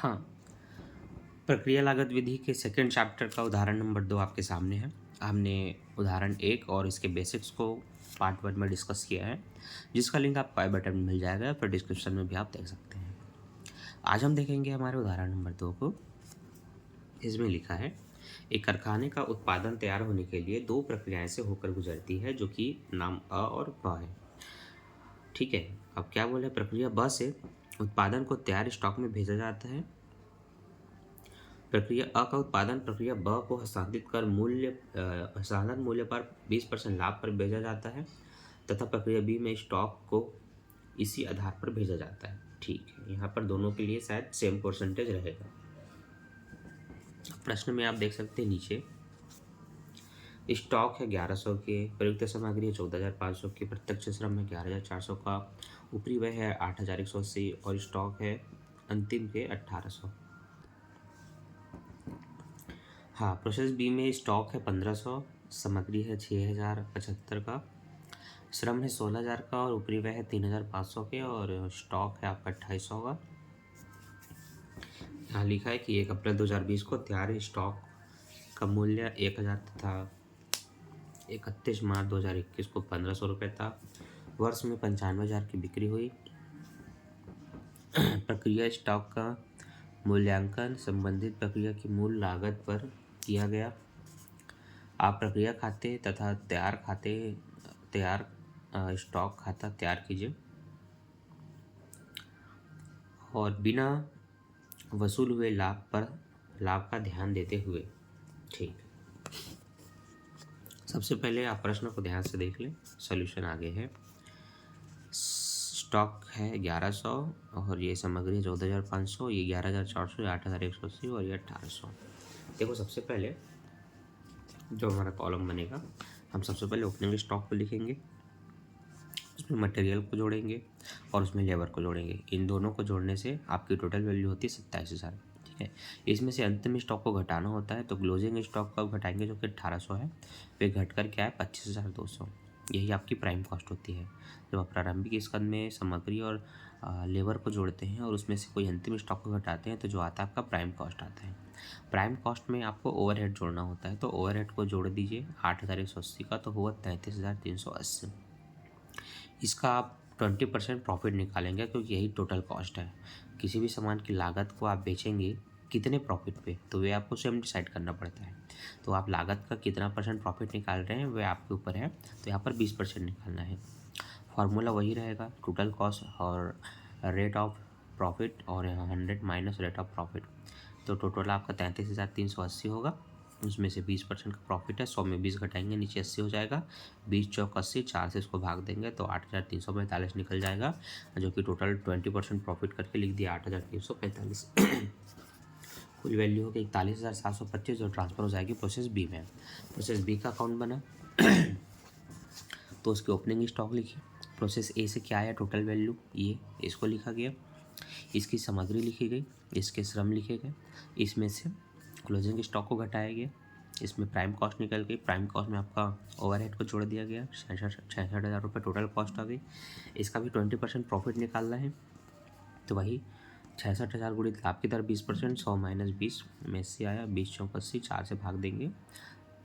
हाँ, प्रक्रिया लागत विधि के सेकंड चैप्टर का उदाहरण नंबर 2 आपके सामने है। हमने उदाहरण 1 और इसके बेसिक्स को पार्ट 1 में डिस्कस किया है, जिसका लिंक आपको आई बटन में मिल जाएगा या फिर डिस्क्रिप्शन में भी आप देख सकते हैं। आज हम देखेंगे हमारे उदाहरण नंबर 2 को। इसमें लिखा है, एक कारखाने का उत्पादन तैयार होने के लिए 2 प्रक्रियाएं से होकर गुजरती है, जो कि नाम अ और ब है। ठीक है, अब क्या बोले, प्रक्रिया ब से उत्पादन को तैयार स्टॉक में भेजा जाता है। प्रक्रिया अ का उत्पादन प्रक्रिया ब को हस्तांतरित कर हस्तांतरण मूल्य पर 20% लाभ पर भेजा जाता है तथा प्रक्रिया बी में स्टॉक को इसी आधार पर भेजा जाता है। ठीक है, यहाँ पर दोनों के लिए शायद सेम परसेंटेज रहेगा। प्रश्न में आप देख सकते हैं नीचे स्टॉक है 1100 के, प्रयुक्त सामग्री है 14,500 की, प्रत्यक्ष श्रम है 11,400 का, ऊपरी व्यय है 8,180 और स्टॉक है अंतिम के 1,800। हाँ, प्रोसेस बी में स्टॉक है 1500, सामग्री है 6,075 का, श्रम है 16,000 का और ऊपरी व्यय है 3,500 के और स्टॉक है आपका 2,800 का। यहाँ लिखा है कि 1 अप्रैल 2020 को तैयार स्टॉक का मूल्य 1,000 तथा 31 मार्च 2021 को 1,500 रुपये था। वर्ष में 95,000 की बिक्री हुई। प्रक्रिया स्टॉक का मूल्यांकन संबंधित प्रक्रिया की मूल लागत पर किया गया। आप प्रक्रिया खाते तथा तैयार स्टॉक खाता तैयार कीजिए और बिना वसूल हुए लाभ का ध्यान देते हुए। ठीक, सबसे पहले आप प्रश्न को ध्यान से देख लें। सॉल्यूशन आगे है। स्टॉक है 1100 और ये सामग्री है 14,500, ये 11,400, 8,180 और ये 1,800। देखो, सबसे पहले जो हमारा कॉलम बनेगा, हम सबसे पहले ओपनिंग स्टॉक को लिखेंगे, उसमें मटेरियल को जोड़ेंगे और उसमें लेबर को जोड़ेंगे। इन दोनों को जोड़ने से आपकी टोटल वैल्यू होती है 27,000। ठीक है, इसमें से अंतिम स्टॉक को घटाना होता है, तो क्लोजिंग स्टॉक का घटाएंगे जो कि 1,800 है, वे घट कर क्या है 25,200। यही आपकी प्राइम कॉस्ट होती है। जब आप प्रारंभिक स्कंद में सामग्री और लेबर को जोड़ते हैं और उसमें से कोई अंतिम स्टॉक को घटाते हैं तो जो आता है आपका प्राइम कॉस्ट आता है। प्राइम कॉस्ट में आपको ओवरहेड जोड़ना होता है, तो ओवरहेड को जोड़ दीजिए 8,180 का, तो हुआ 33,380। इसका आप 20% प्रॉफिट निकालेंगे क्योंकि यही टोटल कॉस्ट है। किसी भी सामान की लागत को आप बेचेंगे कितने प्रॉफिट पे, तो वे आपको स्वयं डिसाइड करना पड़ता है। तो आप लागत का कितना परसेंट प्रॉफिट निकाल रहे हैं वह आपके ऊपर है, तो यहाँ पर 20% निकालना है। फार्मूला वही रहेगा, टोटल कॉस्ट और रेट ऑफ प्रॉफिट और यहाँ 100 माइनस रेट ऑफ प्रॉफिट, तो टोटल आपका 33,380 होगा। उसमें से 20% का प्रॉफिट है, 100 में 20 घटाएंगे नीचे 80 हो जाएगा, 20 चौक 80, 4 से इसको भाग देंगे तो 8,345 निकल जाएगा, जो कि टोटल 20% प्रॉफिट करके लिख दिया 8,345। कुल वैल्यू होगी 41,725 जो ट्रांसफ़र हो जाएगी प्रोसेस बी में। प्रोसेस बी का अकाउंट बना तो उसकी ओपनिंग स्टॉक लिखी। प्रोसेस ए से क्या आया टोटल वैल्यू, ये इसको लिखा गया, इसकी सामग्री लिखी गई, इसके श्रम लिखे गए, इसमें से क्लोजिंग स्टॉक को घटाया गया, इसमें प्राइम कॉस्ट निकल गई, प्राइम कॉस्ट में आपका ओवरहेड को जोड़ दिया गया, 66,000 रुपये टोटल कॉस्ट आ गई। इसका भी 20% प्रॉफिट निकालना है, तो वही 66,000 गुणित लाभ की दर 20%, 100 माइनस 20 में से आया 20 चौक 80, 4 से भाग देंगे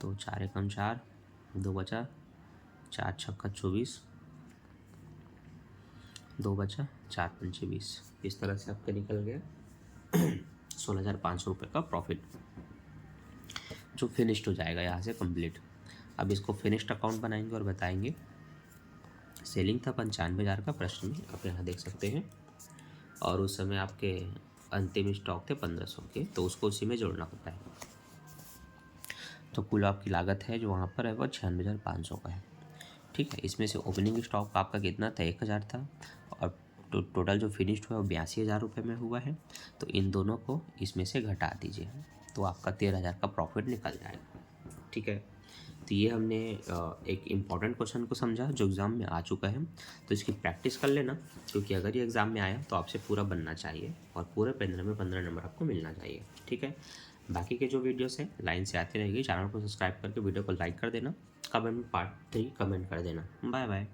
तो 4 एकम 4, 2 बचा, 4 छक्का 24, 2 बचा, 4 पंचे 20। इस तरह से आपका निकल गया 16,500 रुपये का प्रॉफिट, जो फिनिश्ड हो जाएगा यहाँ से कंप्लीट। अब इसको फिनिश्ड अकाउंट बनाएंगे और बताएंगे। सेलिंग था 95,000 का प्रश्न में, आप यहाँ देख सकते हैं, और उस समय आपके अंतिम स्टॉक थे 1,500 के, तो उसको उसी में जोड़ना होता है। तो कुल आपकी लागत है जो वहाँ पर है वह 96,500 का है। ठीक है, इसमें से ओपनिंग स्टॉक आपका कितना था 1,000 था और टोटल जो फिनिश्ड हुआ वो 82,000 रुपये में हुआ है, तो इन दोनों को इसमें से घटा दीजिए तो आपका 13,000 का प्रॉफिट निकल जाएगा। ठीक है, तो ये हमने एक इम्पॉर्टेंट क्वेश्चन को समझा जो एग्ज़ाम में आ चुका है, तो इसकी प्रैक्टिस कर लेना, क्योंकि अगर ये एग्ज़ाम में आया तो आपसे पूरा बनना चाहिए और पूरे 15 में 15 नंबर आपको मिलना चाहिए। ठीक है, बाकी के जो वीडियोस हैं लाइन से आती रहेगी। चैनल को सब्सक्राइब करके वीडियो को लाइक कर देना, कमेंट में पार्ट 3 कमेंट कर देना। Bye bye.